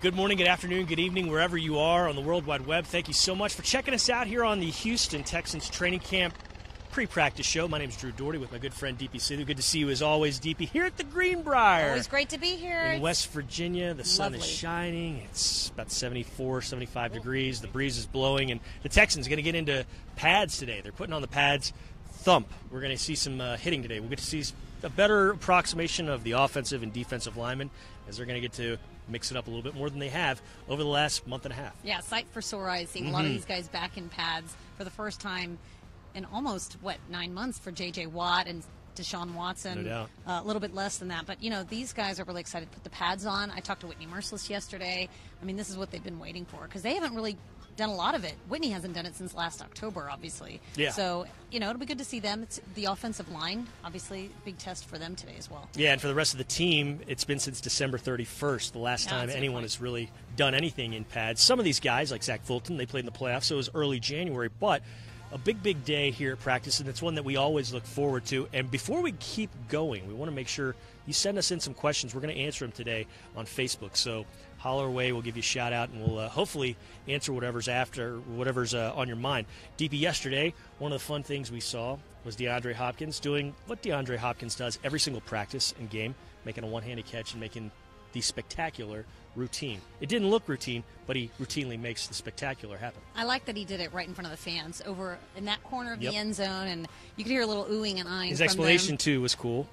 Good morning, good afternoon, good evening, wherever you are on the World Wide Web. Thank you so much for checking us out here on the Houston Texans Training Camp pre-practice show. My name is Drew Doherty with my good friend DP Sidhu. Good to see you as always, DP, here at the Greenbrier. Always great to be here. In West Virginia, the sun is Lovely. shining. It's about 74, 75 degrees. The breeze is blowing, and the Texans are going to get into pads today. They're putting on the pads. Thump. We're going to see some hitting today. We'll get to see a better approximation of the offensive and defensive linemen as they're going to get to mix it up a little bit more than they have over the last month and a half. Yeah, sight for sore eyes, seeing a lot of these guys back in pads for the first time in almost, 9 months for J.J. Watt and Deshaun Watson. No doubt. A little bit less than that. But, these guys are really excited to put the pads on. I talked to Whitney Merciless yesterday. I mean, this is what they've been waiting for because they haven't really done a lot of it. Whitney hasn't done it since last October, obviously. Yeah. So, it'll be good to see them. It's the offensive line, obviously, big test for them today as well. Yeah, and for the rest of the team, it's been since December 31st, the last time anyone has really done anything in pads. Some of these guys, like Zach Fulton, they played in the playoffs, so it was early January, but a big day here at practice, and it's one that we always look forward to. And before we keep going, we want to make sure you send us in some questions. We're going to answer them today on Facebook, so holler away. We'll give you a shout out, and we'll hopefully answer whatever's on your mind. DP, yesterday, one of the fun things we saw was DeAndre Hopkins doing what DeAndre Hopkins does every single practice and game, making a one-handed catch and making the spectacular routine. It didn't look routine, but he routinely makes the spectacular happen. I like that he did it right in front of the fans over in that corner of the end zone, and you could hear a little oohing and eyeing. His from explanation, them. Too, was cool.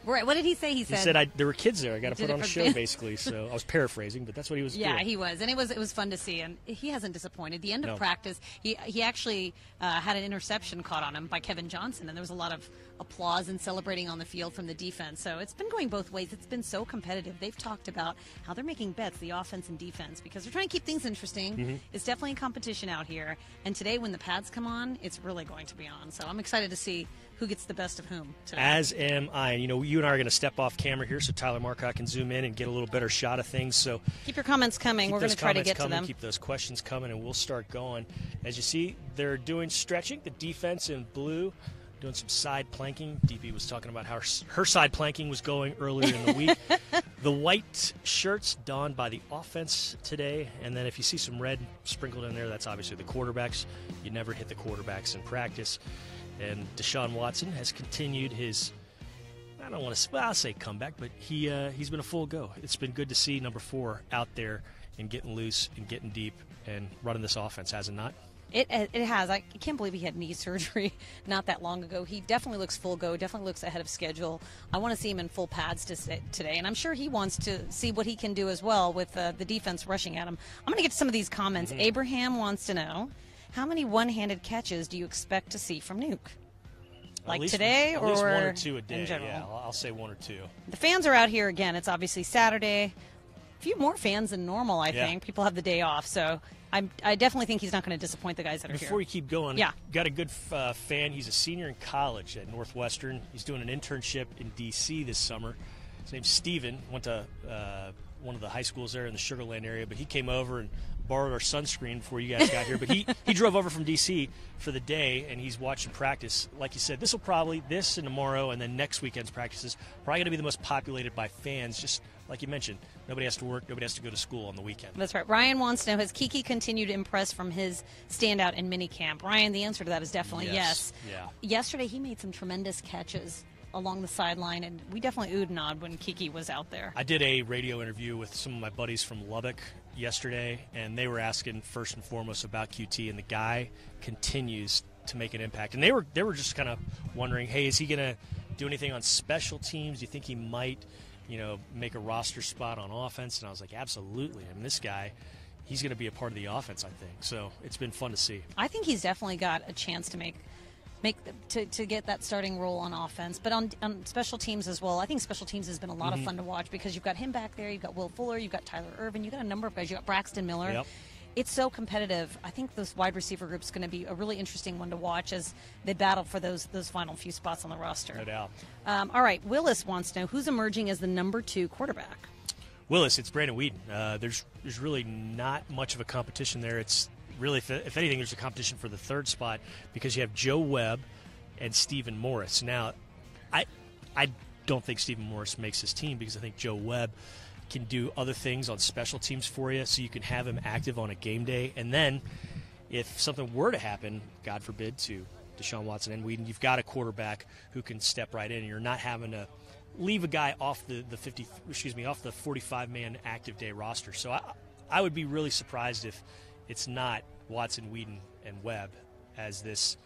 Right. What did he say? He said there were kids there. I got to put on a show, fans. basically. So I was paraphrasing, but that's what he was doing. Yeah, he was. And it was fun to see, and he hasn't disappointed. The end of practice, he actually had an interception caught on him by Kevin Johnson, and there was a lot of applause and celebrating on the field from the defense. So it's been going both ways. It's been so competitive. They've talked about how they're making bets, the offense and defense, because they're trying to keep things interesting. It's definitely a competition out here. And today, when the pads come on, it's really going to be on. So I'm excited to see who gets the best of whom today. As am I. You and I are going to step off camera here so Tyler Marcotte can zoom in and get a little better shot of things. So keep your comments coming. We're going to try to get to them. Keep those questions coming, and we'll start going. As you see, they're doing stretching. The defense in blue doing some side planking. DP was talking about how her side planking was going earlier in the week. The white shirts donned by the offense today, and then if you see some red sprinkled in there, that's obviously the quarterbacks. You never hit the quarterbacks in practice. And Deshaun Watson has continued his, I'll say comeback, but he's been a full go. It's been good to see number 4 out there and getting loose and getting deep and running this offense, has it not? It has. I can't believe he had knee surgery not that long ago. He definitely looks full go, definitely looks ahead of schedule. I want to see him in full pads today, and I'm sure he wants to see what he can do as well with the defense rushing at him. I'm going to get to some of these comments. Abraham wants to know, how many one-handed catches do you expect to see from Nuke? Like today, at or least 1 or 2 a day. in general? Yeah, I'll say 1 or 2. The fans are out here again. It's obviously Saturday. A few more fans than normal, I think. People have the day off, so I definitely think he's not going to disappoint the guys that are here. Before you keep going, got a good fan. He's a senior in college at Northwestern. He's doing an internship in D.C. this summer. His name's Steven. Went to one of the high schools there in the Sugar Land area, but he came over and borrowed our sunscreen before you guys got here. But he drove over from D.C. for the day, and he's watching practice. Like you said, this and tomorrow and then next weekend's practices probably going to be the most populated by fans, just like you mentioned. Nobody has to work. Nobody has to go to school on the weekend. That's right. Ryan wants to know, has Kiki continued to impress from his standout in minicamp? Ryan, the answer to that is definitely yes. Yeah. Yesterday he made some tremendous catches along the sideline, and we definitely oohed and awed when Kiki was out there. I did a radio interview with some of my buddies from Lubbock yesterday, and they were asking first and foremost about QT, and the guy continues to make an impact. And they were just kind of wondering, hey, is he going to do anything on special teams? Do you think he might make a roster spot on offense? And I was like, absolutely. I mean, this guy, he's going to be a part of the offense, I think. So it's been fun to see. I think he's definitely got a chance to to get that starting role on offense, but on special teams as well. I think special teams has been a lot of fun to watch because you've got him back there, you've got Will Fuller, you've got Tyler Irvin, you've got a number of guys, you've got Braxton Miller. Yep. It's so competitive. I think this wide receiver group is going to be a really interesting one to watch as they battle for those final few spots on the roster. No doubt. All right, Willis wants to know, who's emerging as the number 2 quarterback? Willis, it's Brandon Whedon. There's really not much of a competition there. It's really, if anything, there's a competition for the 3rd spot because you have Joe Webb and Stephen Morris. Now, I don't think Stephen Morris makes his team because I think Joe Webb can do other things on special teams for you so you can have him active on a game day. And then if something were to happen, God forbid, to Deshaun Watson and Weeden, you've got a quarterback who can step right in, and you're not having to leave a guy off the 45-man active day roster. So I would be really surprised if it's not Watson, Weeden, and Webb as this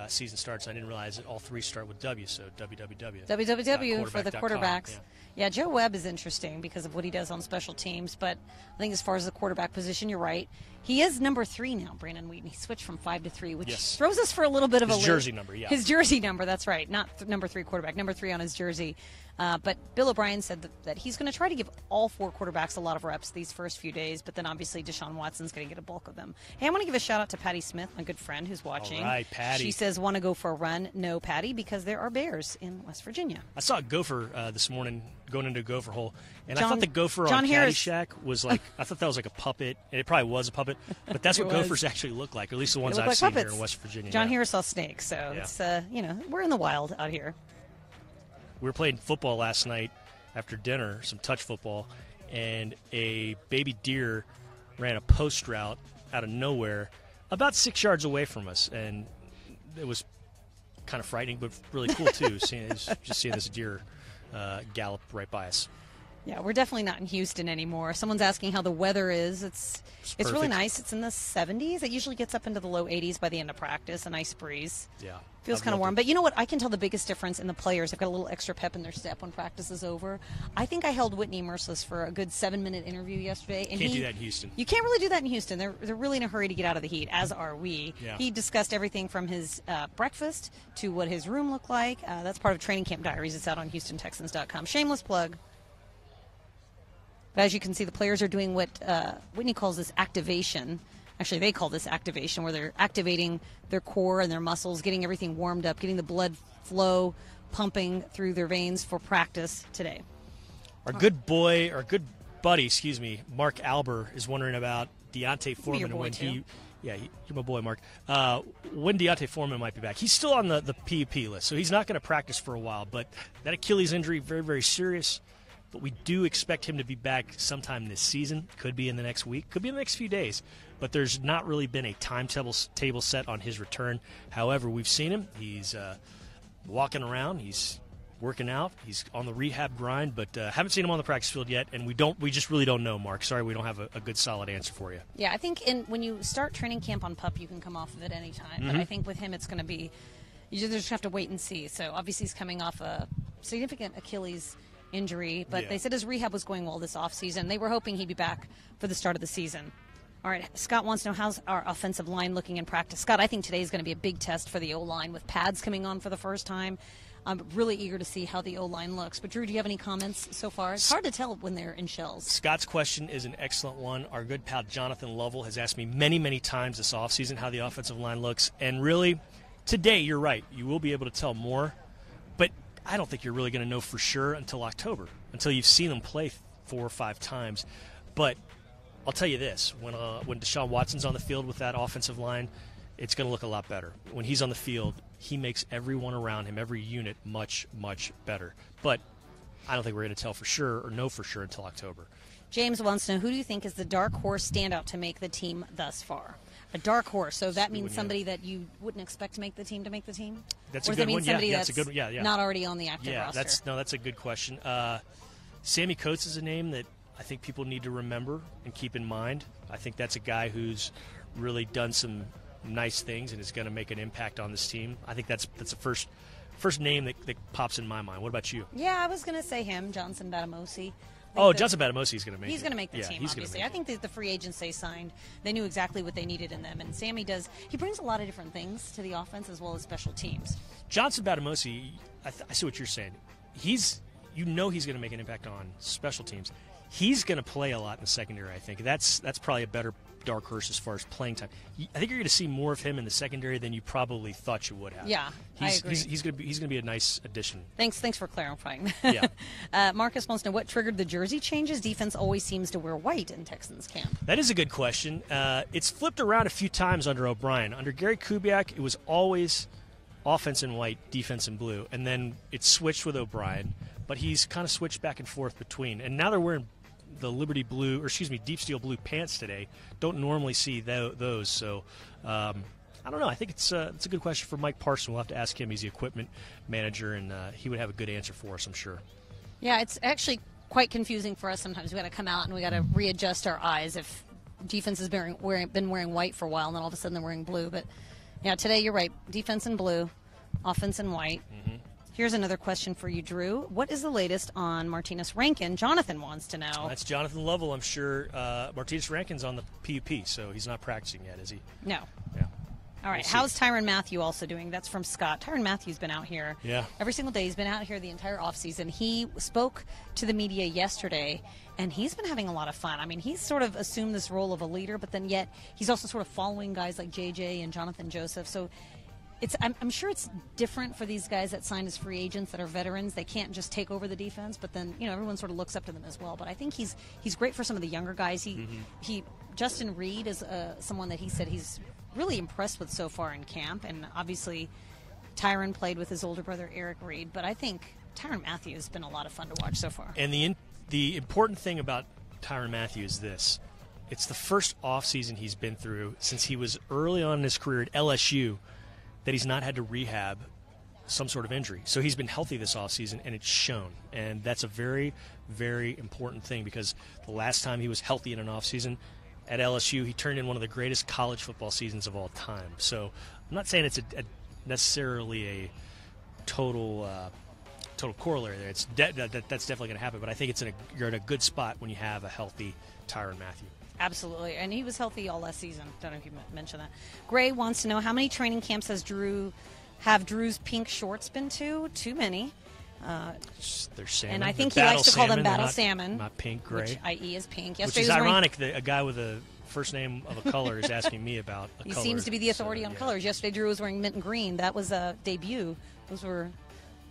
season starts. I didn't realize that all three start with W, so WWW. WWW for the quarterbacks. Yeah. Yeah, Joe Webb is interesting because of what he does on special teams, but I think as far as the quarterback position, you're right. He is number 3 now, Brandon Weeden. He switched from 5 to 3, which throws us for a little bit of his jersey number, yeah. His jersey number, that's right. Not number 3 quarterback, number 3 on his jersey. But Bill O'Brien said that he's going to try to give all 4 quarterbacks a lot of reps these first few days, but then obviously Deshaun Watson's going to get a bulk of them. Hey, I want to give a shout-out to Patty Smith, my good friend who's watching. All right, Patty. She says, want to go for a run? No, Patty, because there are bears in West Virginia. I saw a gopher this morning going into a gopher hole, and I thought the gopher on Caddyshack was like, I thought that was like a puppet, and it probably was a puppet, but that's what gophers actually look like, or at least the ones I've seen here in West Virginia. John Harris saw snakes, so it's, we're in the wild out here. We were playing football last night after dinner, some touch football, and a baby deer ran a post route out of nowhere about 6 yards away from us, and it was kind of frightening, but really cool too, seeing this deer gallop right by us. Yeah, we're definitely not in Houston anymore. Someone's asking how the weather is. It's really nice. It's in the 70s. It usually gets up into the low 80s by the end of practice. A nice breeze. Yeah. Feels kind of warm. But you know what? I can tell the biggest difference in the players. They've got a little extra pep in their step when practice is over. I think I held Whitney Merciless for a good 7-minute interview yesterday. And can't do that in Houston. You can't really do that in Houston. They're really in a hurry to get out of the heat, as are we. Yeah. He discussed everything from his breakfast to what his room looked like. That's part of Training Camp Diaries. It's out on HoustonTexans.com. Shameless plug. But as you can see, the players are doing what Whitney calls this activation. Actually, they call this activation, where they're activating their core and their muscles, getting everything warmed up, getting the blood flow pumping through their veins for practice today. Our good buddy, Mark Alber is wondering about Deontay Foreman and when you're my boy, Mark. When Deontay Foreman might be back. He's still on the PUP list, so he's not going to practice for a while. But that Achilles injury, very, very serious. But we do expect him to be back sometime this season. Could be in the next week. Could be in the next few days. But there's not really been a timetable set on his return. However, we've seen him. He's walking around. He's working out. He's on the rehab grind. But haven't seen him on the practice field yet. And we just really don't know, Mark. Sorry, we don't have a good, solid answer for you. Yeah, I think when you start training camp on PUP, you can come off of it anytime. Mm-hmm. But I think with him, it's going to be you just have to wait and see. So obviously, he's coming off a significant Achilles injury, but they said his rehab was going well this offseason. They were hoping he'd be back for the start of the season. All right, Scott wants to know, how's our offensive line looking in practice? Scott, I think today is going to be a big test for the O-line with pads coming on for the first time. I'm really eager to see how the O-line looks. But, Drew, do you have any comments so far? It's hard to tell when they're in shells. Scott's question is an excellent one. Our good pal Jonathan Lovell has asked me many, many times this offseason how the offensive line looks. And really, today, you're right. You will be able to tell more. But I don't think you're really going to know for sure until October, until you've seen them play 4 or 5 times. But I'll tell you this, when Deshaun Watson's on the field with that offensive line, it's going to look a lot better. When he's on the field, he makes everyone around him, every unit, much, much better. But I don't think we're going to tell for sure or know for sure until October. James wants to know, who do you think is the dark horse standout to make the team thus far? A dark horse, so that means somebody that you wouldn't expect to make the team? That's a good one. Yeah, that's a good one. Yeah. Not already on the active roster. That's a good question. Sammy Coates is a name that I think people need to remember and keep in mind. I think that's a guy who's really done some nice things and is going to make an impact on this team. I think that's the first name that pops in my mind. What about you? Yeah, I was going to say him, Johnson Batamosi. Johnson Batamosi is going to make it. He's going to make the team, obviously. I think that the free agents they signed, they knew exactly what they needed in them. And Sammy he brings a lot of different things to the offense as well as special teams. Johnson Batamosi, I see what you're saying. He's going to make an impact on special teams. He's going to play a lot in the secondary, I think. That's probably a better dark horse as far as playing time. I think you're going to see more of him in the secondary than you probably thought you would have. Yeah, I agree. He's going to be a nice addition. Thanks for clarifying. Yeah. Marcus wants to know what triggered the jersey changes. Defense always seems to wear white in Texans camp. That is a good question. It's flipped around a few times under O'Brien. Under Gary Kubiak, it was always offense in white, defense in blue, and then it switched with O'Brien. But he's kind of switched back and forth between. And now they're wearing the Liberty Blue, or excuse me, Deep Steel Blue pants today. Don't normally see those. So I don't know. I think it's a good question for Mike Parson. We'll have to ask him. He's the equipment manager, and he would have a good answer for us, I'm sure. Yeah, it's actually quite confusing for us sometimes. We got to come out and we got to readjust our eyes if defense has been wearing white for a while, and then all of a sudden they're wearing blue. But yeah, today you're right. Defense in blue, offense in white. Mm-hmm. Here's another question for you, Drew. What is the latest on Martinez Rankin? Jonathan wants to know. That's Jonathan Lovell, I'm sure. Martinez Rankin's on the PUP, so he's not practicing yet, is he? No. Yeah. All right. How's Tyrann Mathieu also doing? That's from Scott. Tyrann Mathieu's been out here every single day. He's been out here the entire offseason. He spoke to the media yesterday, and he's been having a lot of fun. I mean, he's sort of assumed this role of a leader, but then yet he's also sort of following guys like JJ and Jonathan Joseph. So I'm sure it's different for these guys that sign as free agents that are veterans. They can't just take over the defense, but then everyone sort of looks up to them as well. But I think he's great for some of the younger guys. Justin Reed is someone that he said he's really impressed with so far in camp, and obviously Tyrann played with his older brother Eric Reed, but I think Tyrann Mathieu has been a lot of fun to watch so far. And the important thing about Tyrann Mathieu is this: it's the first offseason he's been through since he was early on in his career at LSU that he's not had to rehab some sort of injury. So he's been healthy this offseason, and it's shown. And that's a very, very important thing, because the last time he was healthy in an offseason at LSU, he turned in one of the greatest college football seasons of all time. So I'm not saying it's necessarily a total corollary there. That's definitely going to happen, but I think you're in a good spot when you have a healthy Tyrann Mathieu. Absolutely, and he was healthy all last season. Don't know if you mentioned that. Gray wants to know, how many training camps has Drew's pink shorts been to? Too many. They're salmon. And I think he likes to call them battle salmon. Not pink, gray. Which IE is pink. Which is ironic that a guy with a first name of a color is asking me about a color. He seems to be the authority on colors. Yesterday, Drew was wearing mint and green. That was a debut. Those were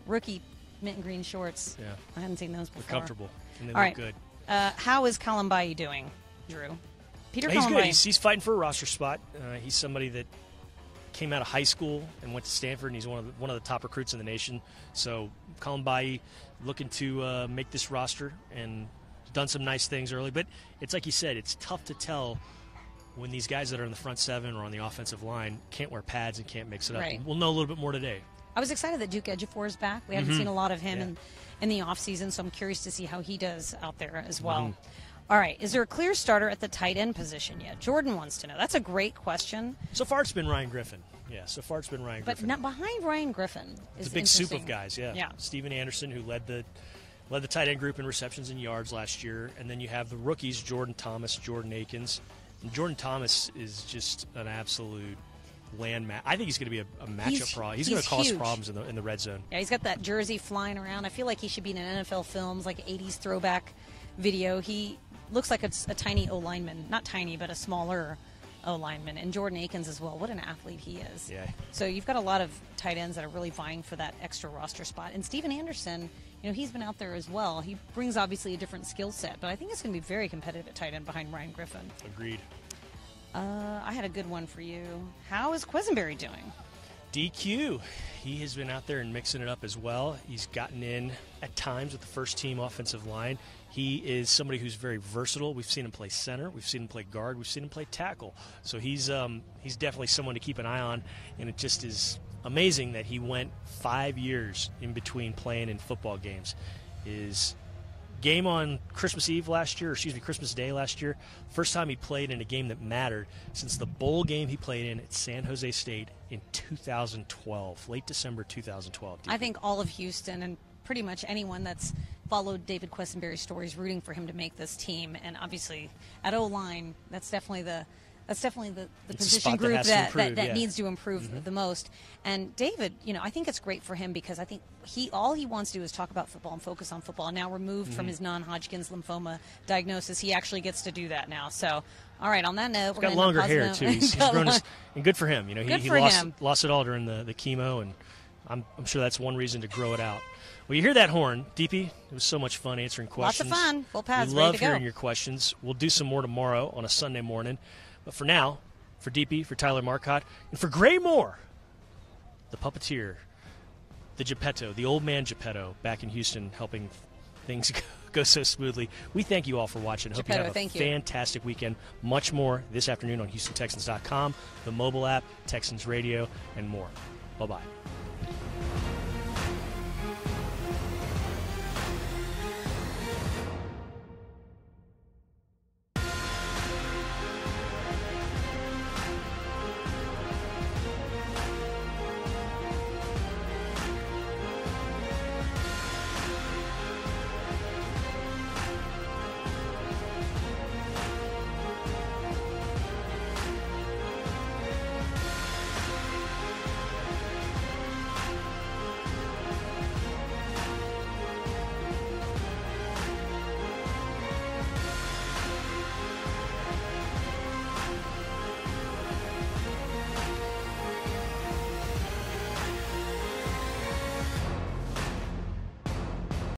rookie mint and green shorts. Yeah. I hadn't seen those before. They're comfortable, and they all look right. good. How is Columbi doing, Drew? Peter He's Columbi. good. He's fighting for a roster spot. He's somebody that came out of high school and went to Stanford, and he's one of the top recruits in the nation. So Columbi looking to make this roster, and done some nice things early. But it's like you said, it's tough to tell when these guys that are in the front seven or on the offensive line can't wear pads and can't mix it up. Right. We'll know a little bit more today. I was excited that Duke Ejiofor is back. We haven't seen a lot of him in the offseason, so I'm curious to see how he does out there as well. All right. Is there a clear starter at the tight end position yet? Jordan wants to know. That's a great question. So far, it's been Ryan Griffin. Yeah, so far it's been Ryan Griffin. But not behind Ryan Griffin is a big soup of guys, yeah. Steven Anderson, who led the tight end group in receptions and yards last year. And then you have the rookies, Jordan Thomas, Jordan Akins. And Jordan Thomas is just an absolute landmass. I think he's going to be a matchup problem. He's going to cause problems in the red zone. Yeah, he's got that jersey flying around. I feel like he should be in an NFL Films, like 80s throwback video. He looks like it's a tiny O-lineman. Not tiny, but a smaller O-lineman. And Jordan Akins as well. What an athlete he is. Yeah. So you've got a lot of tight ends that are really vying for that extra roster spot. And Steven Anderson, he's been out there as well. He brings obviously a different skill set, but I think it's going to be very competitive at tight end behind Ryan Griffin. Agreed. I had a good one for you. How is Quisenberry doing? DQ. He has been out there and mixing it up as well. He's gotten in at times with the first team offensive line. He is somebody who's very versatile. We've seen him play center. We've seen him play guard. We've seen him play tackle. So he's definitely someone to keep an eye on. And it just is amazing that he went 5 years in between playing in football games. His game on Christmas Day last year, first time he played in a game that mattered since the bowl game he played in at San Jose State in 2012, late December 2012. I think all of Houston and pretty much anyone that's followed David Quessenberry's stories rooting for him to make this team. And obviously at O-line, that's definitely the position group that needs to improve the most. And David, I think it's great for him because I think all he wants to do is talk about football and focus on football. Now removed from his non-Hodgkin's lymphoma diagnosis, he actually gets to do that now. So, all right, on that note, he's got longer hair too. He's grown and good for him. He lost it all during the chemo, and I'm sure that's one reason to grow it out. Well, you hear that horn, DP. It was so much fun answering questions. Lots of fun. Full pads. We love hearing your questions. We'll do some more tomorrow on a Sunday morning. But for now, for DP, for Tyler Marcotte, and for Gray Moore, the puppeteer, the Geppetto, the old man Geppetto, back in Houston helping things go so smoothly. We thank you all for watching. Hope you have a fantastic weekend. Much more this afternoon on HoustonTexans.com, the mobile app, Texans Radio, and more. Bye-bye.